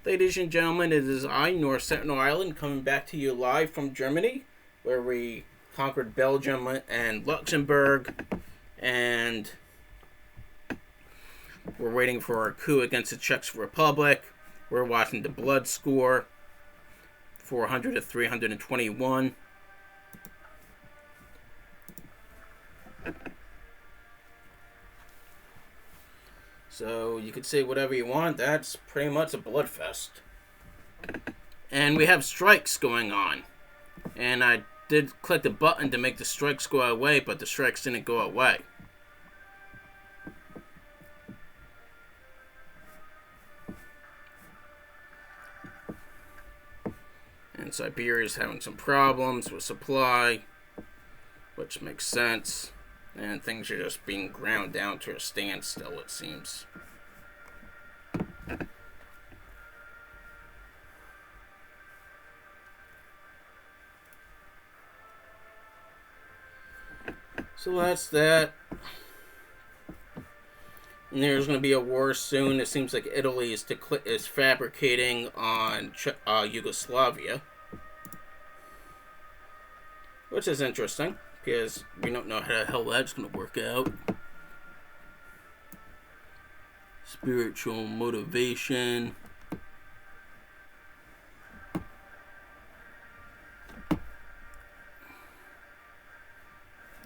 Ladies and gentlemen, it is I, North Sentinel Island, coming back to you live from Germany, where we conquered Belgium and Luxembourg, and we're waiting for our coup against the Czech Republic. We're watching the blood score, 400 to 321. So you could say whatever you want. That's pretty much a bloodfest. And we have strikes going on. And I did click the button to make the strikes go away, but the strikes didn't go away. And Siberia's having some problems with supply, which makes sense. And things are just being ground down to a standstill, it seems. So that's that. And there's going to be a war soon. It seems like Italy is fabricating on Yugoslavia, which is interesting because we don't know how the hell that's going to work out. Spiritual motivation.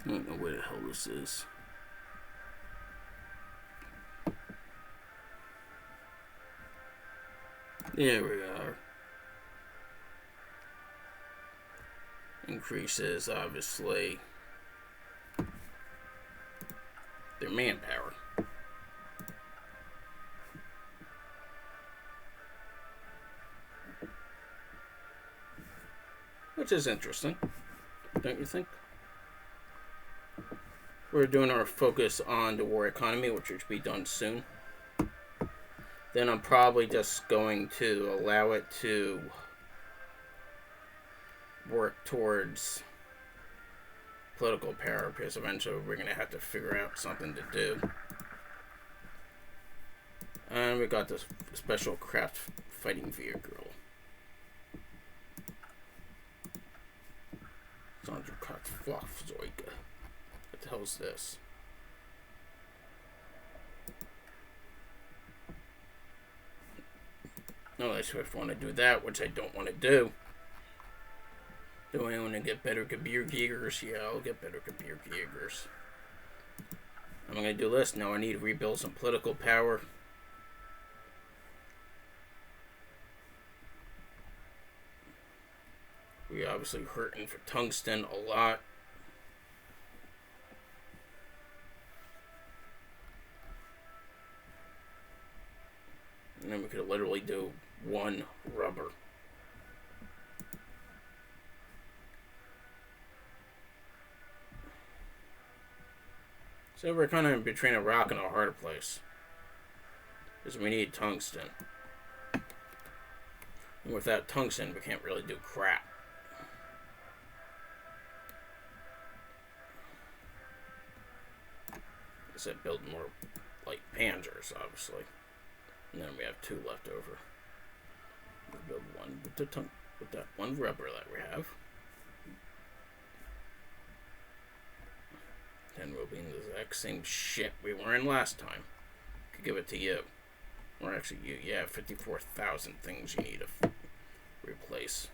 I don't know where the hell this is. There we are. Increases, obviously, their manpower. Which is interesting, don't you think? We're doing our focus on the war economy, which will be done soon. Then I'm probably just going to allow it to work towards political power, because eventually we're going to have to figure out something to do. And we got this special craft fighting vehicle. Sandra Kraftflugzeuge. What the hell is this? Unless if I want to do that, which I don't want to do. Do I want to get better Gebirgejägers? Yeah, I'll get better Gebirgejägers. I'm going to do this. Now I need to rebuild some political power. We're obviously hurting for tungsten a lot. And then we could literally do one rubber. So we're kind of between a rock and a hard place. Because we need tungsten. And without tungsten, we can't really do crap. I said build more, like, Panzers, obviously. And then we have 2 left over. We'll build one with that one rubber that we have. Then we'll be in the exact same shit we were in last time. Could give it to you. Or actually you. Yeah, 54,000 things you need to replace.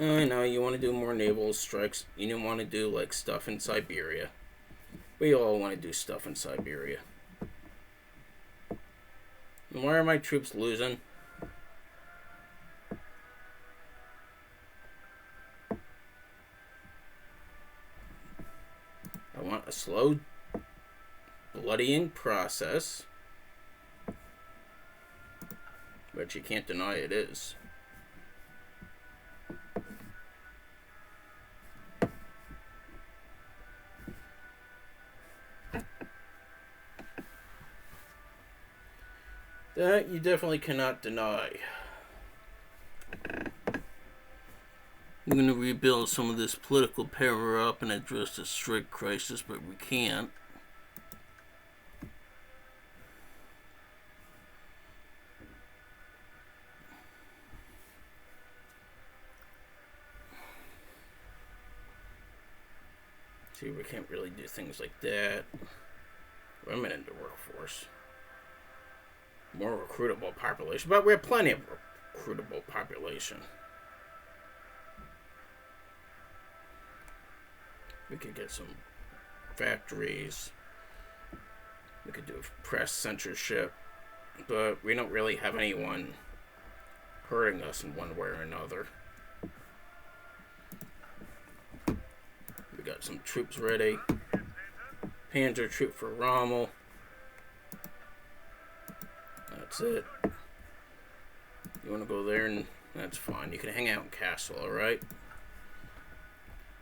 I know, you want to do more naval strikes. You don't want to do, like, stuff in Siberia. We all want to do stuff in Siberia. And why are my troops losing? I want a slow, bloodying process. But you can't deny it is. That you definitely cannot deny. We're going to rebuild some of this political power up and address the strike crisis, but we can't. See, we can't really do things like that. Women in the workforce. More recruitable population, but we have plenty of recruitable population. We could get some factories. We could do press censorship, but we don't really have anyone hurting us in one way or another. We got some troops ready. Panzer troop for Rommel. That's it. You want to go there, and that's fine. You can hang out in Castle, alright?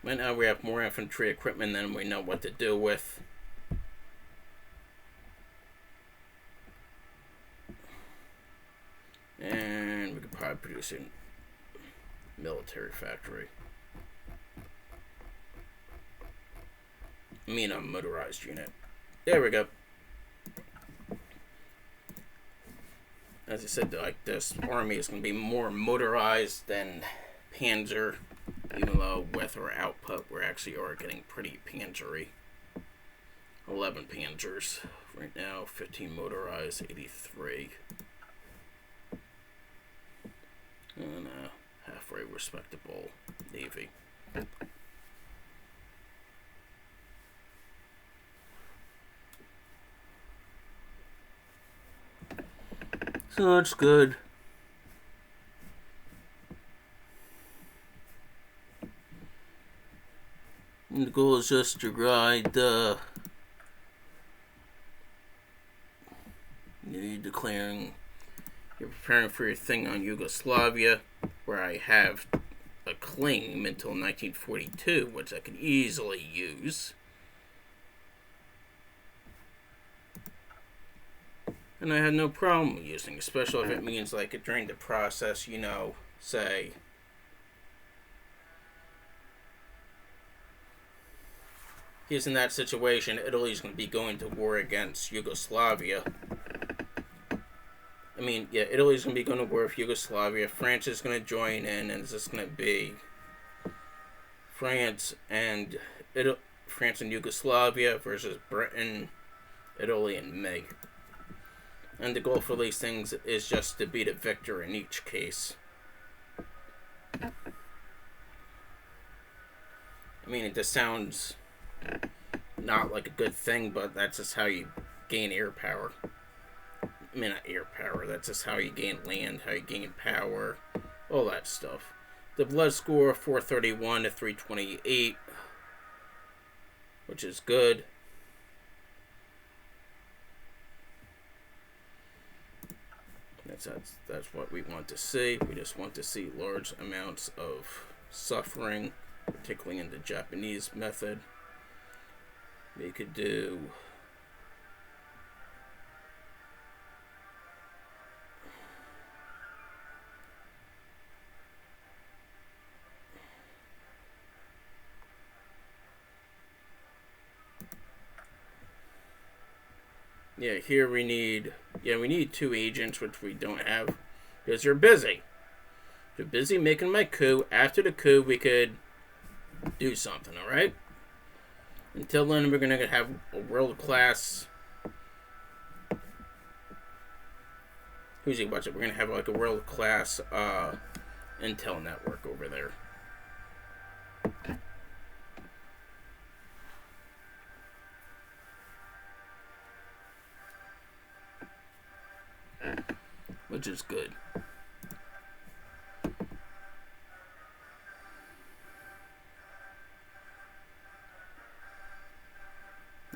Right now we have more infantry equipment than we know what to do with. And we could probably produce a military factory. I mean a motorized unit. There we go. As I said, like, this army is going to be more motorized than Panzer, even though with our output we actually are getting pretty panzery. 11 Panzers right now, 15 motorized, 83. And a halfway respectable Navy. So that's good. And the goal is just to ride you're declaring, you're preparing for your thing on Yugoslavia, where I have a claim until 1942, which I could easily use. And I had no problem using, especially if it means, like, during the process, you know, say, he's in that situation, Italy's going to be going to war against Yugoslavia. I mean, yeah, Italy's going to be going to war with Yugoslavia, France is going to join in, and it's just going to be France and Yugoslavia versus Britain, Italy, and me. And the goal for these things is just to be the victor in each case. I mean, it just sounds not like a good thing, but that's just how you gain air power. I mean, not air power, that's just how you gain land, how you gain power, all that stuff. The blood score, 431 to 328, which is good. That's what we want to see. We just want to see large amounts of suffering, particularly in the Japanese method. We could do here we need 2 agents, which we don't have because they're busy. They're busy making my coup. After the coup, we could do something, alright? Until then, we're going to have a world-class... Who's he watching? We're going to have like a world-class intel network over there. Which is good.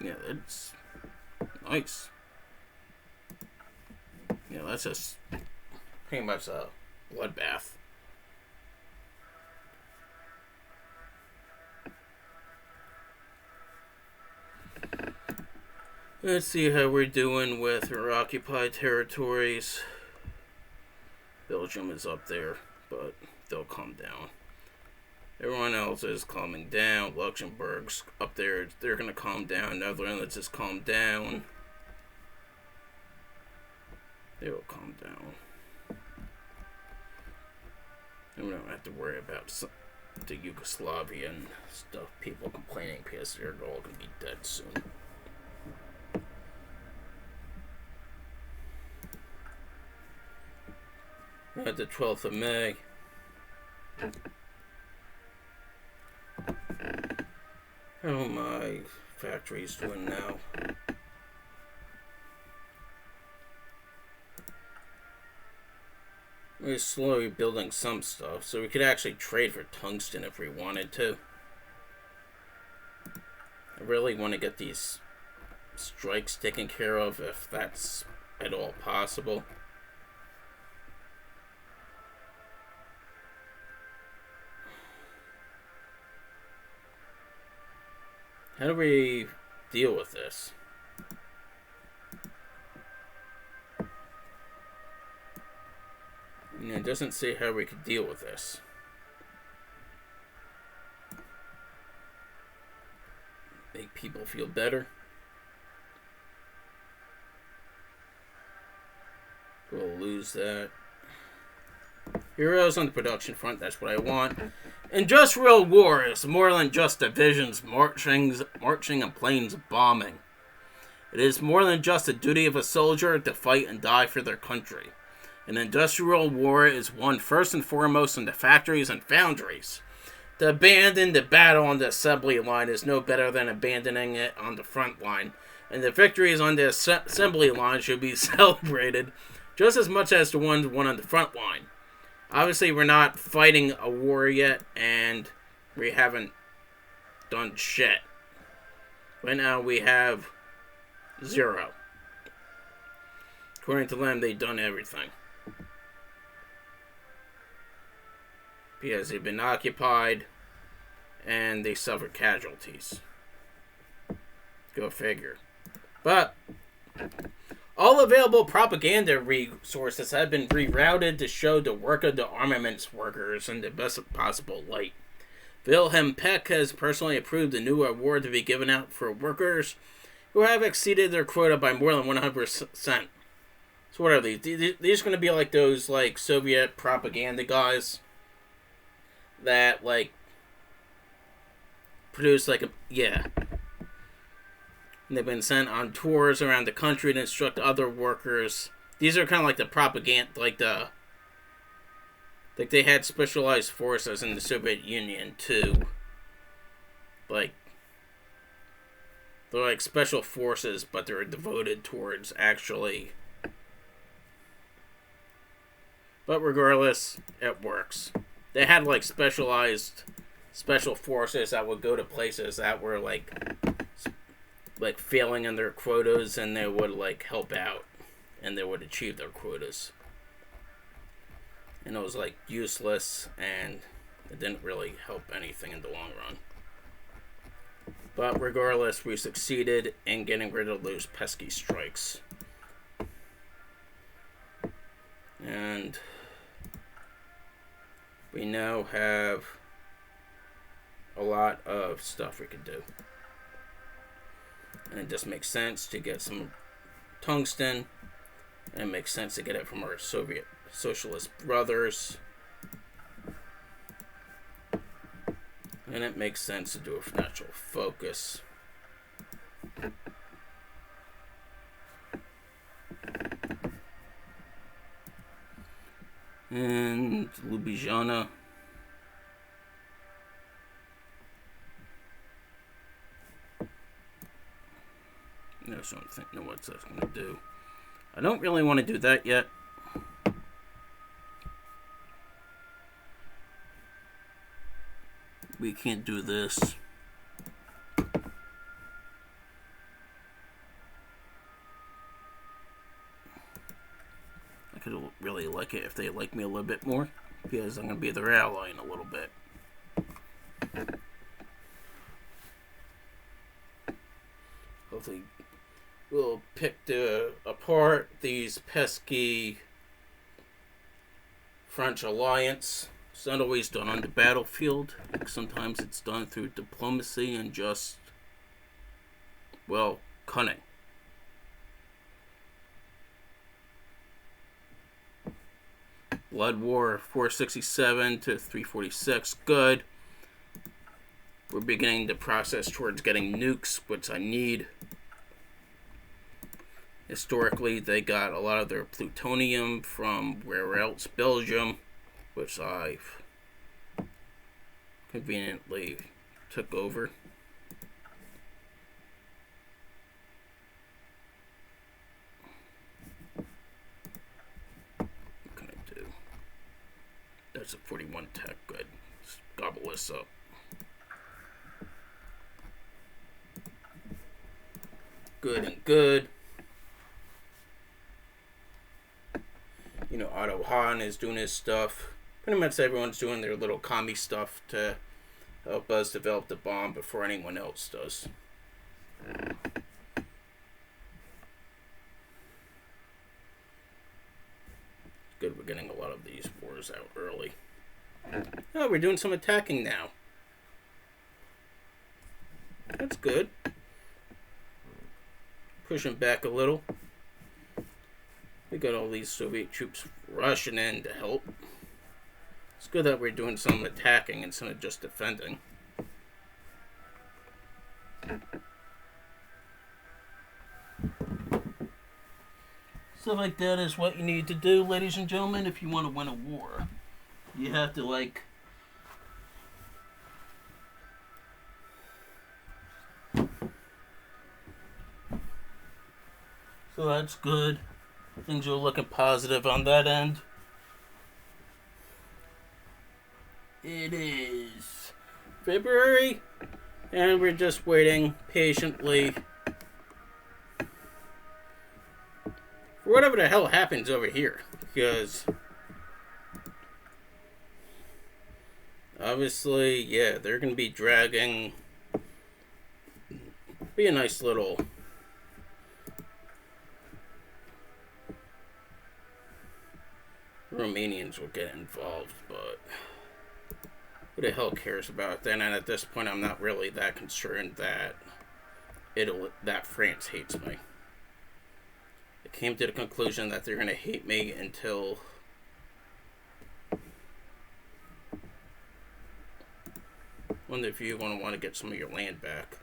Yeah, that's nice. Yeah, that's just pretty much a bloodbath. Let's see how we're doing with our occupied territories. Belgium is up there, but they'll come down. Everyone else is calming down. Luxembourg's up there. They're going to calm down. Netherlands is calm down. They will calm down. And we don't have to worry about the Yugoslavian stuff. People complaining because they're all going to be dead soon. At the 12th of May. How are my factories doing now? We're slowly building some stuff, so we could actually trade for tungsten if we wanted to. I really want to get these strikes taken care of if that's at all possible. How do we deal with this? It doesn't say how we could deal with this. Make people feel better. We'll lose that. Heroes on the production front, that's what I want. Industrial war is more than just divisions marching and planes bombing. It is more than just the duty of a soldier to fight and die for their country. An industrial war is won first and foremost in the factories and foundries. To abandon the battle on the assembly line is no better than abandoning it on the front line, and the victories on the assembly line should be celebrated just as much as the ones won on the front line. Obviously, we're not fighting a war yet, and we haven't done shit. Right now, we have 0. According to them, they've done everything. Because they've been occupied, and they suffered casualties. Go figure. But all available propaganda resources have been rerouted to show the work of the armaments workers in the best possible light. Wilhelm Peck has personally approved a new award to be given out for workers who have exceeded their quota by more than 100%. So what are these? These are going to be like those like Soviet propaganda guys that like produce like a And they've been sent on tours around the country to instruct other workers. These are kind of like the propaganda, like they had specialized forces in the Soviet Union too. Like they're like special forces, but they're devoted towards actually. But regardless, it works. They had like specialized special forces that would go to places that were like failing in their quotas, and they would like help out, and they would achieve their quotas. And it was like useless, and it didn't really help anything in the long run. But regardless, we succeeded in getting rid of those pesky strikes. And we now have a lot of stuff we could do. And it just makes sense to get some tungsten. And it makes sense to get it from our Soviet socialist brothers. And it makes sense to do a financial focus. And Ljubljana. I just don't know what that's going to do. I don't really want to do that yet. We can't do this. I could really like it if they like me a little bit more, because I'm going to be their ally in a little bit. Hopefully we'll pick apart these pesky French alliance It's not always done on the battlefield. Sometimes it's done through diplomacy and just, well, cunning. Blood War 467 to 346, good. We're beginning the process towards getting nukes, which I need. Historically, they got a lot of their plutonium from where else? Belgium, which I conveniently took over. What can I do? That's a 41 tech, good. Let's gobble this up. Good and good. You know, Otto Hahn is doing his stuff. Pretty much everyone's doing their little commie stuff to help us develop the bomb before anyone else does. Good, we're getting a lot of these wars out early. Oh, we're doing some attacking now. That's good. Pushing back a little. We got all these Soviet troops rushing in to help. It's good that we're doing some attacking instead of just defending. Stuff like that is what you need to do, ladies and gentlemen, if you want to win a war. You have to, like, so that's good. Things are looking positive on that end. It is February, and we're just waiting patiently for whatever the hell happens over here, because obviously, yeah, they're going to be dragging, be a nice little Romanians will get involved, but who the hell cares about that? And at this point, I'm not really that concerned that that France hates me. I came to the conclusion that they're going to hate me until one of you going to want to get some of your land back.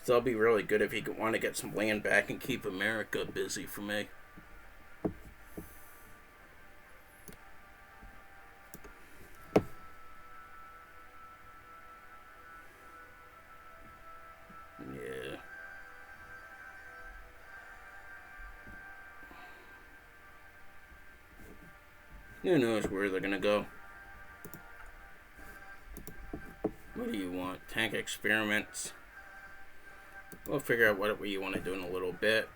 So that'll be really good if you want to get some land back and keep America busy for me. Who knows where they're gonna go? What do you want? Tank experiments? We'll figure out what you want to do in a little bit.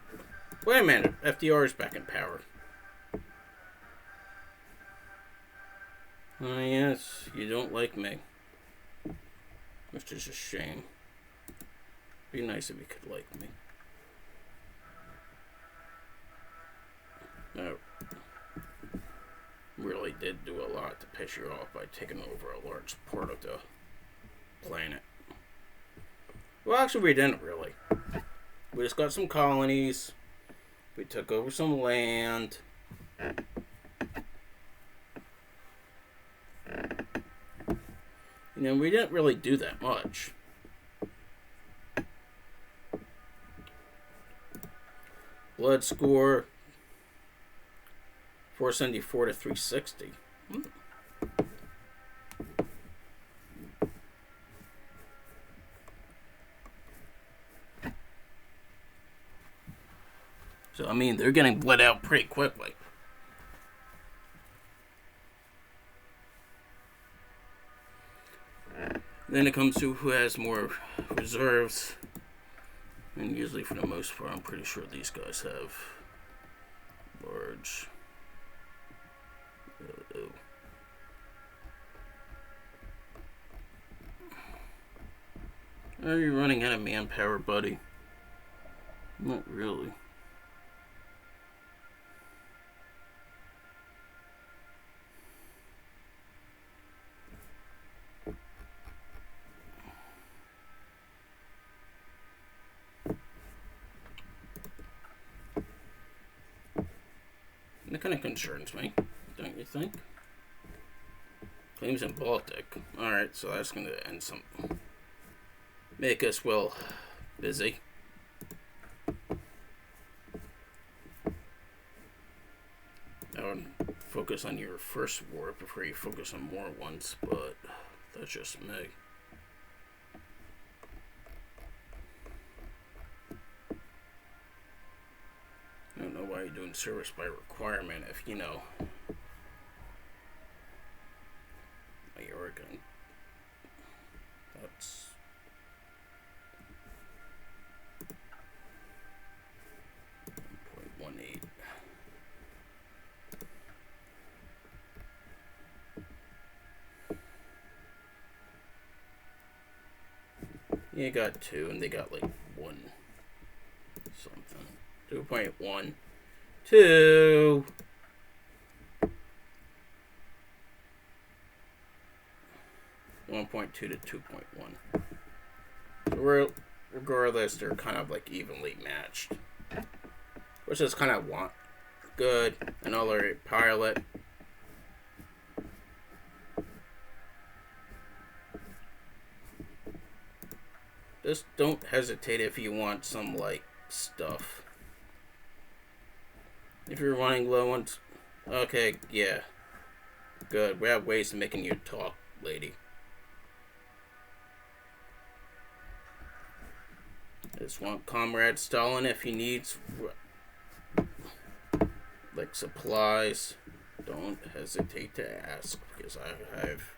Wait a minute, FDR is back in power. Oh yes, you don't like me. Which is a shame. Be nice if you could like me. No. Really did do a lot to piss you off by taking over a large part of the planet. Well, actually, we didn't really. We just got some colonies. We took over some land. You know, we didn't really do that much. Blood score 474 to 360. So, I mean, they're getting bled out pretty quickly. Then it comes to who has more reserves. And usually, for the most part, I'm pretty sure these guys have large. Are you running out of manpower, buddy? Not really. That kind of concerns me, don't you think? Claims in Baltic. Alright, so that's going to end some... Make us, well, busy. I would focus on your first war before you focus on more ones, but that's just me. I don't know why you're doing service by requirement if you know. Oregon. That's 1.18. You got 2 and they got like 1 something. 2.1. 2. .2 to 2.1. So regardless, they're kind of like evenly matched. Which is kind of good. Another pilot. Just don't hesitate if you want some like stuff. If you're running low on... Okay, yeah. Good. We have ways of making you talk, lady. Just want Comrade Stalin if he needs like supplies. Don't hesitate to ask, because I have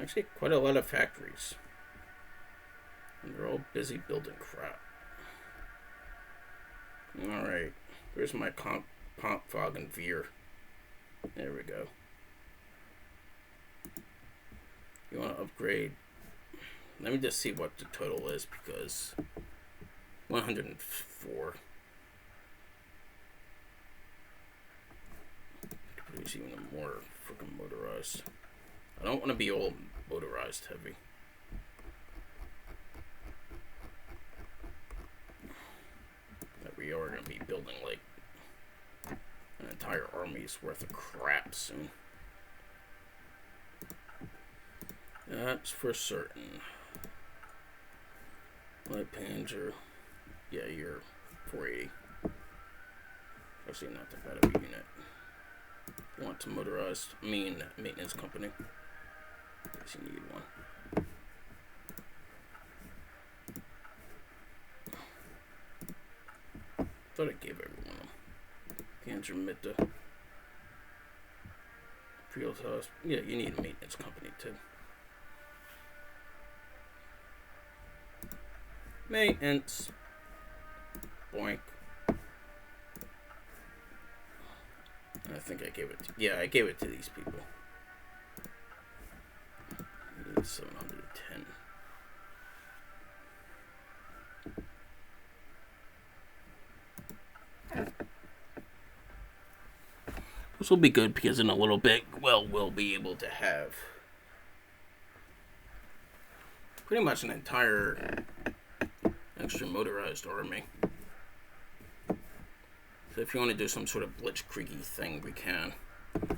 actually quite a lot of factories. And they're all busy building crap. Alright. Where's my pomp, fog, and veer? There we go. You want to upgrade... Let me just see what the total is, because 104. Produce even more freaking motorized. I don't want to be all motorized heavy. That we are going to be building like an entire army's worth of crap soon. That's for certain. Light Panzer. Yeah, you're 480. Actually, not that bad of a unit. You want some motorized, maintenance company. Guess you need one. Thought I gave everyone a Panzer Mitte. Field House. Yeah, you need a maintenance company too. Maintenance. Boink. I think I gave it to... Yeah, I gave it to these people. 710. This will be good because in a little bit, well, we'll be able to have pretty much an entire extra motorized army. So if you want to do some sort of blitzkriegi thing, we can.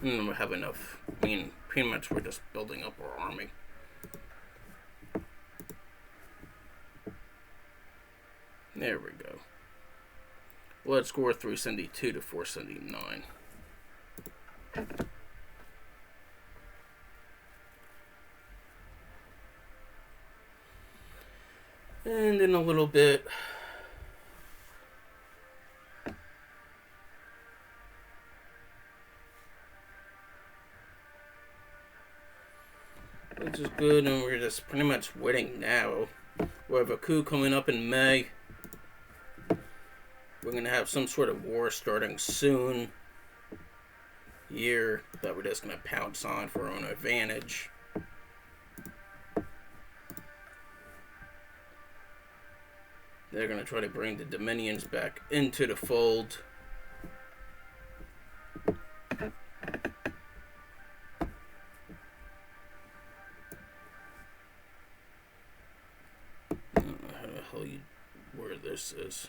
And we have enough. I mean, pretty much we're just building up our army. There we go. Blood score 372 to 479. And in a little bit, which is good, and we're just pretty much waiting now. We have a coup coming up in May. We're going to have some sort of war starting soon. Year that we're just going to pounce on for our own advantage. They're going to try to bring the Dominions back into the fold. I don't know how the hell where this is.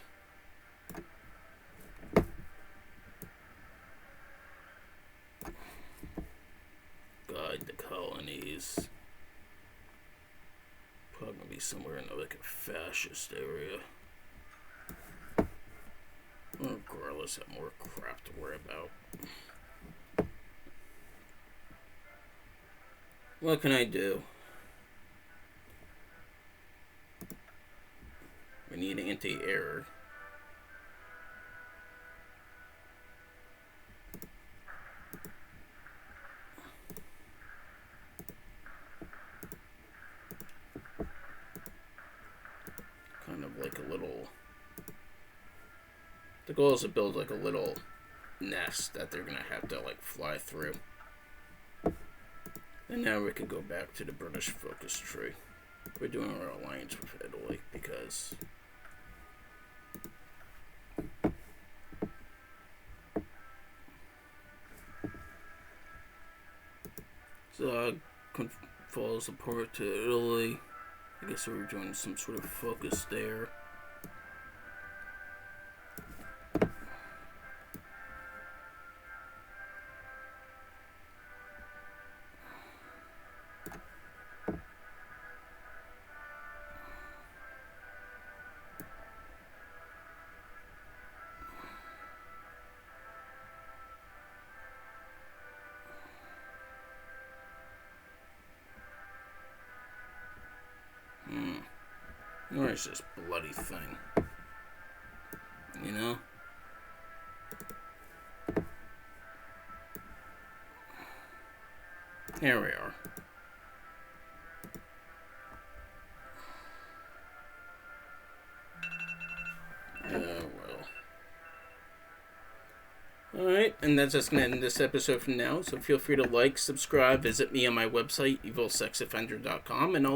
colonies. Probably gonna be somewhere in like a fascist area. Regardless, I have more crap to worry about. What can I do? We need anti-air. Kind of like a little... The goal is to build like a little nest that they're gonna have to like fly through. And now we can go back to the British focus tree. We're doing our alliance with Italy because Zog falls apart to Italy. I guess we were doing some sort of focus there. Where's this bloody thing? You know? Here we are. Alright, and that's just going to end this episode for now. So feel free to like, subscribe, visit me on my website, evilsexoffender.com, and all.